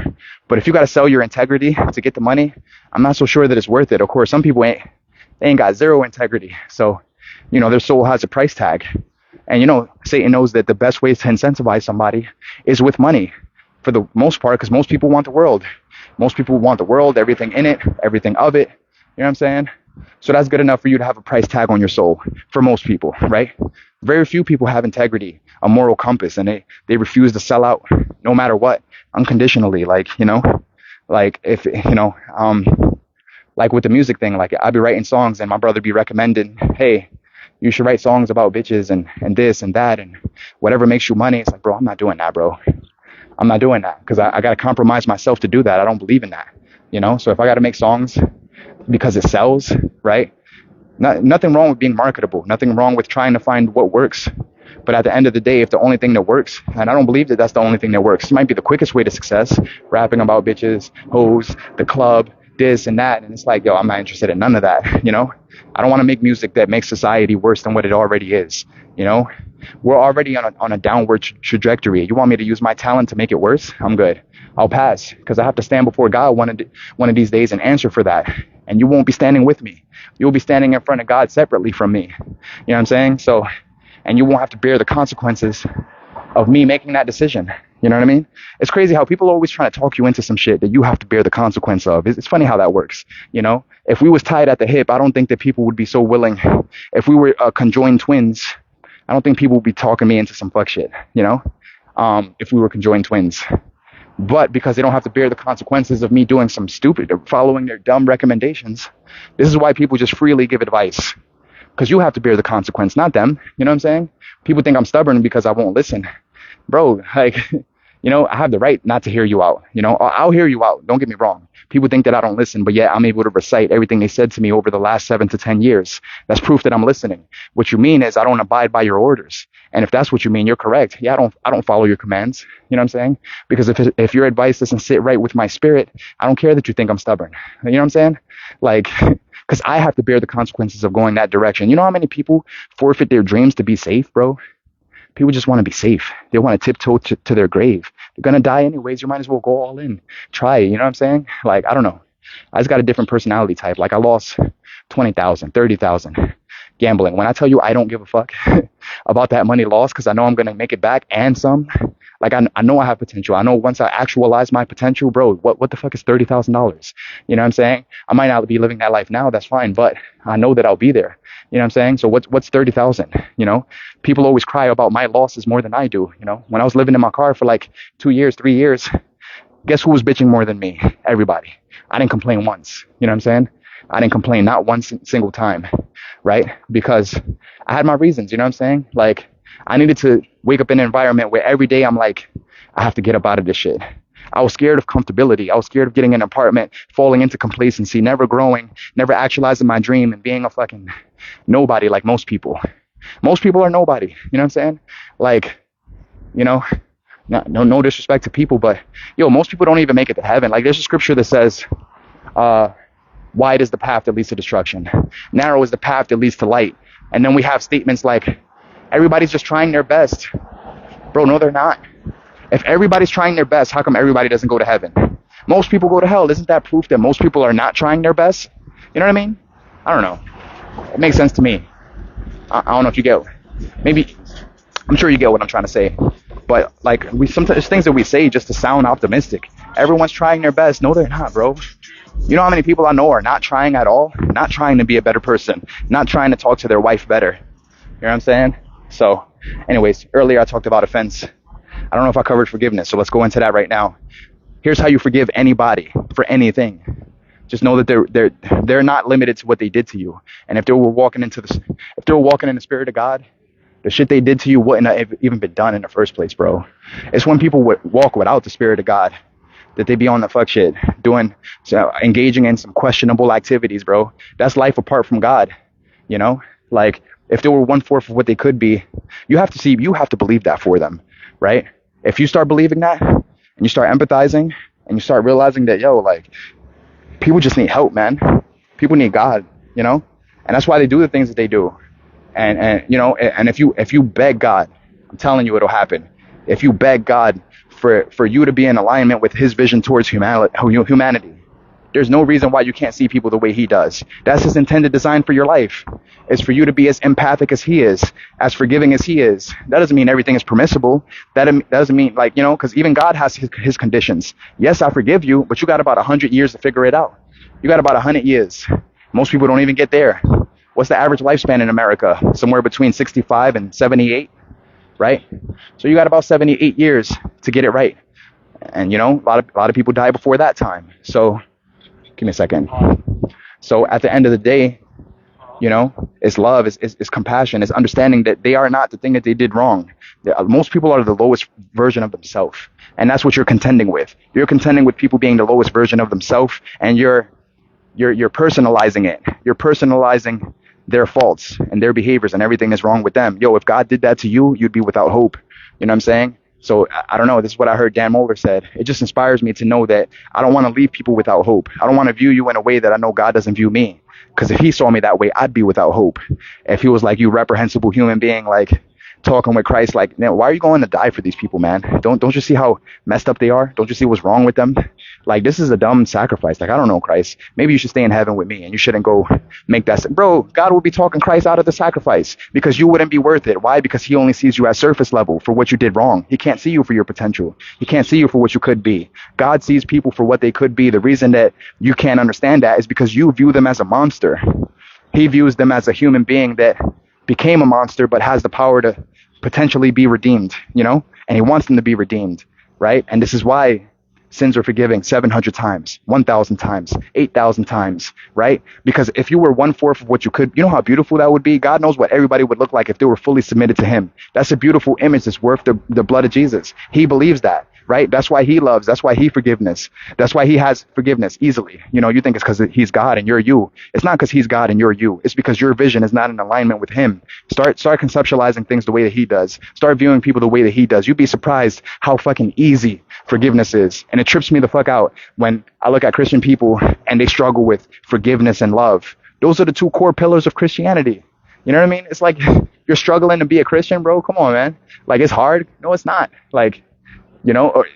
But if you got to sell your integrity to get the money, I'm not so sure that it's worth it. Of course, some people they ain't got zero integrity. So, their soul has a price tag. And, Satan knows that the best way to incentivize somebody is with money for the most part, because most people want the world. Most people want the world, everything in it, everything of it. You know what I'm saying? So that's good enough for you to have a price tag on your soul for most people, right? Very few people have integrity, a moral compass, and they refuse to sell out no matter what, unconditionally. Like, like if, like with the music thing, like I'd be writing songs and my brother be recommending, hey, you should write songs about bitches and this and that and whatever makes you money. It's like, bro, I'm not doing that, bro. I'm not doing that because I got to compromise myself to do that. I don't believe in that, So if I got to make songs because it sells, right? Nothing wrong with being marketable. Nothing wrong with trying to find what works. But at the end of the day, if the only thing that works, and I don't believe that that's the only thing that works, it might be the quickest way to success, rapping about bitches, hoes, the club, this and that. And it's like, yo, I'm not interested in none of that. I don't want to make music that makes society worse than what it already is. We're already on a downward trajectory. You want me to use my talent to make it worse? I'm good. I'll pass because I have to stand before God one of these days and answer for that. And you won't be standing with me. You'll be standing in front of God separately from me. You know what I'm saying? So, and you won't have to bear the consequences of me making that decision. You know what I mean? It's crazy how people are always trying to talk you into some shit that you have to bear the consequence of. It's funny how that works. If we was tied at the hip, I don't think that people would be so willing. If we were conjoined twins, I don't think people would be talking me into some fuck shit, if we were conjoined twins. But because they don't have to bear the consequences of me doing some stupid or following their dumb recommendations, this is why people just freely give advice. Because you have to bear the consequence, not them. You know what I'm saying? People think I'm stubborn because I won't listen. Bro, like, I have the right not to hear you out. I'll hear you out. Don't get me wrong. People think that I don't listen, but yet I'm able to recite everything they said to me over the last 7 to 10 years. That's proof that I'm listening. What you mean is I don't abide by your orders. And if that's what you mean, you're correct. Yeah, I don't follow your commands. You know what I'm saying? Because if your advice doesn't sit right with my spirit, I don't care that you think I'm stubborn. You know what I'm saying? Like, because I have to bear the consequences of going that direction. You know how many people forfeit their dreams to be safe, bro? People just want to be safe. They want to tiptoe to their grave. They're going to die anyways. You might as well go all in. Try it. You know what I'm saying? Like, I don't know. I just got a different personality type. Like, I lost 20,000, 30,000 gambling. When I tell you I don't give a fuck about that money lost because I know I'm going to make it back and some. Like, I know I have potential. I know once I actualize my potential, bro, what the fuck is $30,000? You know what I'm saying? I might not be living that life now. That's fine. But I know that I'll be there. You know what I'm saying? So what's 30,000? People always cry about my losses more than I do. When I was living in my car for like 2 years, 3 years, guess who was bitching more than me? Everybody. I didn't complain once. You know what I'm saying? I didn't complain not one single time. Right? Because I had my reasons. You know what I'm saying? Like, I needed to wake up in an environment where every day I'm like, I have to get up out of this shit. I was scared of comfortability. I was scared of getting an apartment, falling into complacency, never growing, never actualizing my dream and being a fucking nobody like most people. Most people are nobody. You know what I'm saying? Like, no disrespect to people, but most people don't even make it to heaven. Like, there's a scripture that says, wide is the path that leads to destruction. Narrow is the path that leads to light. And then we have statements like, everybody's just trying their best. Bro, no, they're not. If everybody's trying their best, how come everybody doesn't go to heaven? Most people go to hell. Isn't that proof that most people are not trying their best? You know what I mean? I don't know. It makes sense to me. I don't know if you get, maybe, I'm sure you get what I'm trying to say. But like, sometimes things that we say just to sound optimistic. Everyone's trying their best. No, they're not, bro. You know how many people I know are not trying at all? Not trying to be a better person. Not trying to talk to their wife better. You know what I'm saying? So, anyways, earlier I talked about offense. I don't know if I covered forgiveness, so let's go into that right now. Here's how you forgive anybody for anything. Just know that they're not limited to what they did to you. And if they were walking in the spirit of God, the shit they did to you wouldn't have even been done in the first place, bro. It's when people would walk without the spirit of God that they be on the fuck shit, engaging in some questionable activities, bro. That's life apart from God, you know? Like, if they were one fourth of what they could be, you have to believe that for them, right? If you start believing that and you start empathizing and you start realizing that, yo, like, people just need help, man. People need God, you know? And that's why they do the things that they do. And you know, and if you beg God, I'm telling you, it'll happen. If you beg God for you to be in alignment with his vision towards humanity, there's no reason why you can't see people the way he does. That's his intended design for your life, is for you to be as empathic as he is, as forgiving as he is. That doesn't mean everything is permissible. That doesn't mean, like, you know, because even God has his conditions. Yes, I forgive you, but you got about 100 years to figure it out. You got about 100 years. Most people don't even get there. What's the average lifespan in America? Somewhere between 65 and 78, right? So you got about 78 years to get it right. And, you know, a lot of people die before that time. So give me a second. So at the end of the day, you know, it's love, it's compassion, it's understanding that they are not the thing that they did wrong. Most people are the lowest version of themselves. And that's what you're contending with. You're contending with people being the lowest version of themselves, and you're personalizing it. You're personalizing their faults and their behaviors and everything is wrong with them. Yo, if God did that to you, you'd be without hope. You know what I'm saying? So I don't know. This is what I heard Dan Mohler said. It just inspires me to know that I don't want to leave people without hope. I don't want to view you in a way that I know God doesn't view me. Because if he saw me that way, I'd be without hope. If he was like, you reprehensible human being, like talking with Christ, like, man, why are you going to die for these people, man? Don't you see how messed up they are? Don't you see what's wrong with them? Like, this is a dumb sacrifice. Like, I don't know, Christ. Maybe you should stay in heaven with me and you shouldn't go make that. Bro, God will be talking Christ out of the sacrifice because you wouldn't be worth it. Why? Because he only sees you at surface level for what you did wrong. He can't see you for your potential. He can't see you for what you could be. God sees people for what they could be. The reason that you can't understand that is because you view them as a monster. He views them as a human being that became a monster but has the power to potentially be redeemed, you know? And he wants them to be redeemed, right? And this is why sins are forgiving 700 times, 1,000 times, 8,000 times, right? Because if you were one fourth of what you could, you know how beautiful that would be? God knows what everybody would look like if they were fully submitted to him. That's a beautiful image that's worth the blood of Jesus. He believes that, right? That's why he loves. That's why he forgiveness. That's why he has forgiveness easily. You know, you think it's because he's God and you're you. It's not because he's God and you're you. It's because your vision is not in alignment with him. Start conceptualizing things the way that he does. Start viewing people the way that he does. You'd be surprised how fucking easy forgiveness is. And it trips me the fuck out when I look at Christian people and they struggle with forgiveness and love. Those are the two core pillars of Christianity. You know what I mean? It's like you're struggling to be a Christian, bro. Come on, man. Like, it's hard. No, it's not. Like, you know, or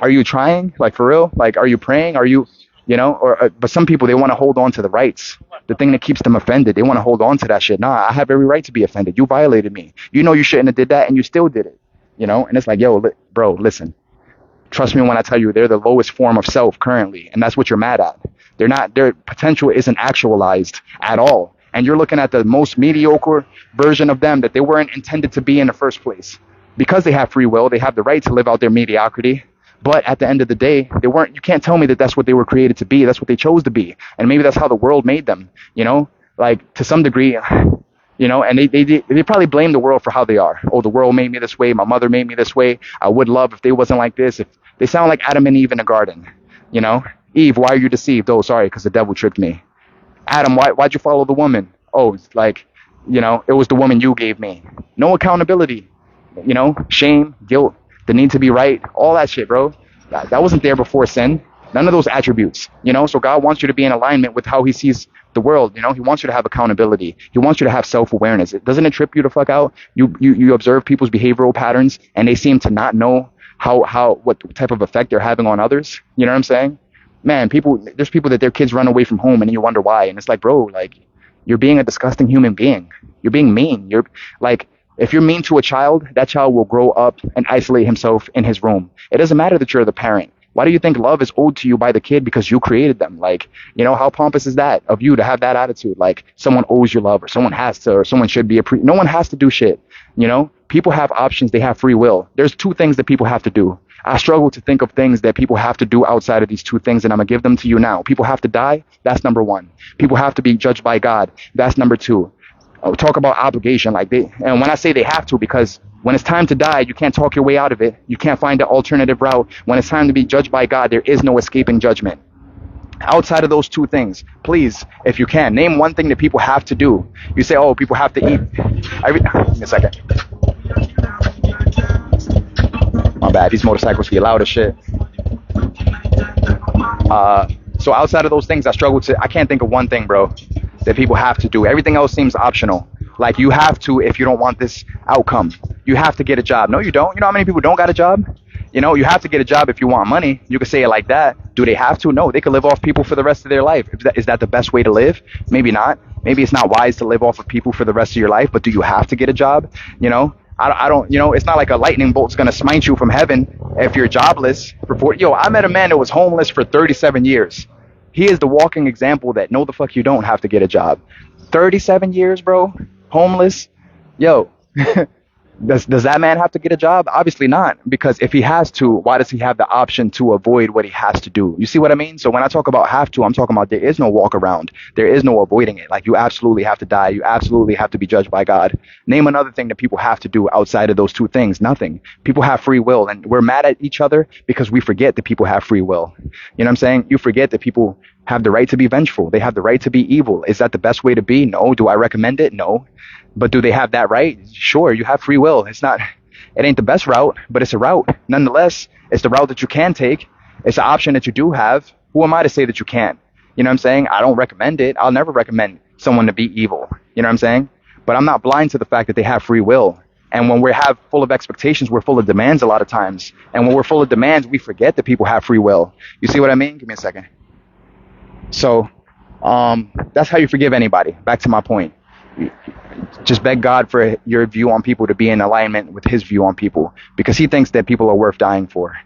are you trying? Like, for real? Like, are you praying? Are you, you know, but some people, they want to hold on to the rights, the thing that keeps them offended. They want to hold on to that shit. Nah, I have every right to be offended. You violated me. You know, you shouldn't have did that and you still did it, you know? And it's like, yo, bro, listen, trust me when I tell you they're the lowest form of self currently. And that's what you're mad at. Their potential isn't actualized at all. And you're looking at the most mediocre version of them that they weren't intended to be in the first place. Because they have free will, they have the right to live out their mediocrity. But at the end of the day, you can't tell me that that's what they were created to be. That's what they chose to be. And maybe that's how the world made them, you know, like to some degree, you know, and they probably blame the world for how they are. Oh, the world made me this way. My mother made me this way. I would love if they wasn't like this. If they sound like Adam and Eve in the garden, you know, Eve, why are you deceived? Oh, sorry, because the devil tricked me. Adam, why'd you follow the woman? Oh, it's like, you know, it was the woman you gave me. No accountability. You know, shame, guilt, the need to be right, all that shit, bro. That wasn't there before sin. None of those attributes, you know. So God wants you to be in alignment with how he sees the world. You know, he wants you to have accountability. He wants you to have self-awareness. Doesn't it trip you the fuck out? You observe people's behavioral patterns and they seem to not know what type of effect they're having on others. You know what I'm saying? Man, there's people that their kids run away from home and you wonder why. And it's like, bro, like, you're being a disgusting human being. You're being mean. You're like, if you're mean to a child, that child will grow up and isolate himself in his room. It doesn't matter that you're the parent. Why do you think love is owed to you by the kid? Because you created them. Like, you know, how pompous is that of you to have that attitude? Like, someone owes you love or someone has to, or someone should be no one has to do shit. You know, people have options. They have free will. There's two things that people have to do. I struggle to think of things that people have to do outside of these two things, and I'm going to give them to you now. People have to die. That's number one. People have to be judged by God. That's number two. Talk about obligation. And when I say they have to, because When it's time to die, you can't talk your way out of it. You can't find an alternative route. When it's time to be judged by God, there is no escaping judgment. Outside of those two things, please, if you can, name one thing that people have to do. You say, oh, people have to eat. Give me a second. My bad. These motorcycles feel loud as shit. So outside of those things, I can't think of one thing, bro, that people have to do. Everything else seems optional. Like you have to, if you don't want this outcome, you have to get a job. No, you don't. You know how many people don't got a job? You know, you have to get a job if you want money. You could say it like that. Do they have to? No, they could live off people for the rest of their life. Is that the best way to live? Maybe not. Maybe it's not wise to live off of people for the rest of your life, but do you have to get a job? You know, I don't, you know, it's not like a lightning bolt's going to smite you from heaven if you're jobless. I met a man that was homeless for 37 years. He is the walking example that no, the fuck you don't have to get a job. 37 years, bro, homeless. Yo, does that man have to get a job? Obviously not, because if he has to, why does he have the option to avoid what he has to do? You see what I mean? So when I talk about have to, I'm talking about there is no walk around. There is no avoiding it. Like you absolutely have to die. You absolutely have to be judged by God. Name another thing that people have to do outside of those two things. Nothing. People have free will, and we're mad at each other because we forget that people have free will. You know what I'm saying? You forget that people have the right to be vengeful. They have the right to be evil. Is that the best way to be? No. Do I recommend it? No. But do they have that right? Sure, you have free will. It ain't the best route, but it's a route. Nonetheless, it's the route that you can take. It's an option that you do have. Who am I to say that you can't? You know what I'm saying? I don't recommend it. I'll never recommend someone to be evil. You know what I'm saying? But I'm not blind to the fact that they have free will. And when we're full of expectations, we're full of demands a lot of times. And when we're full of demands, we forget that people have free will. You see what I mean? Give me a second. So, that's how you forgive anybody. Back to my point. Just beg God for your view on people to be in alignment with his view on people, because he thinks that people are worth dying for.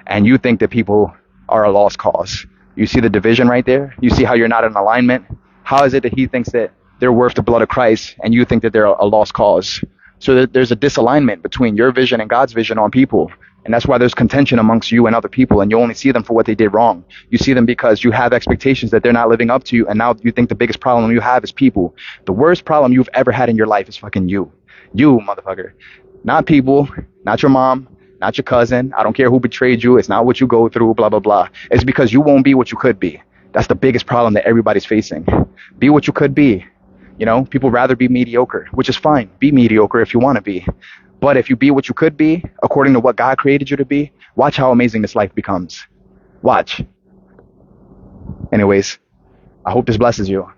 And you think that people are a lost cause. You see the division right there? You see how you're not in alignment? How is it that he thinks that they're worth the blood of Christ and you think that they're a lost cause? So there's a disalignment between your vision and God's vision on people. And that's why there's contention amongst you and other people, and you only see them for what they did wrong. You see them because you have expectations that they're not living up to you, and now you think the biggest problem you have is people. The worst problem you've ever had in your life is fucking you. You, motherfucker. Not people, not your mom, not your cousin. I don't care who betrayed you. It's not what you go through, blah, blah, blah. It's because you won't be what you could be. That's the biggest problem that everybody's facing. Be what you could be. You know, people rather be mediocre, which is fine. Be mediocre if you want to be. But if you be what you could be, according to what God created you to be, watch how amazing this life becomes. Watch. Anyways, I hope this blesses you.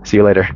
See you later.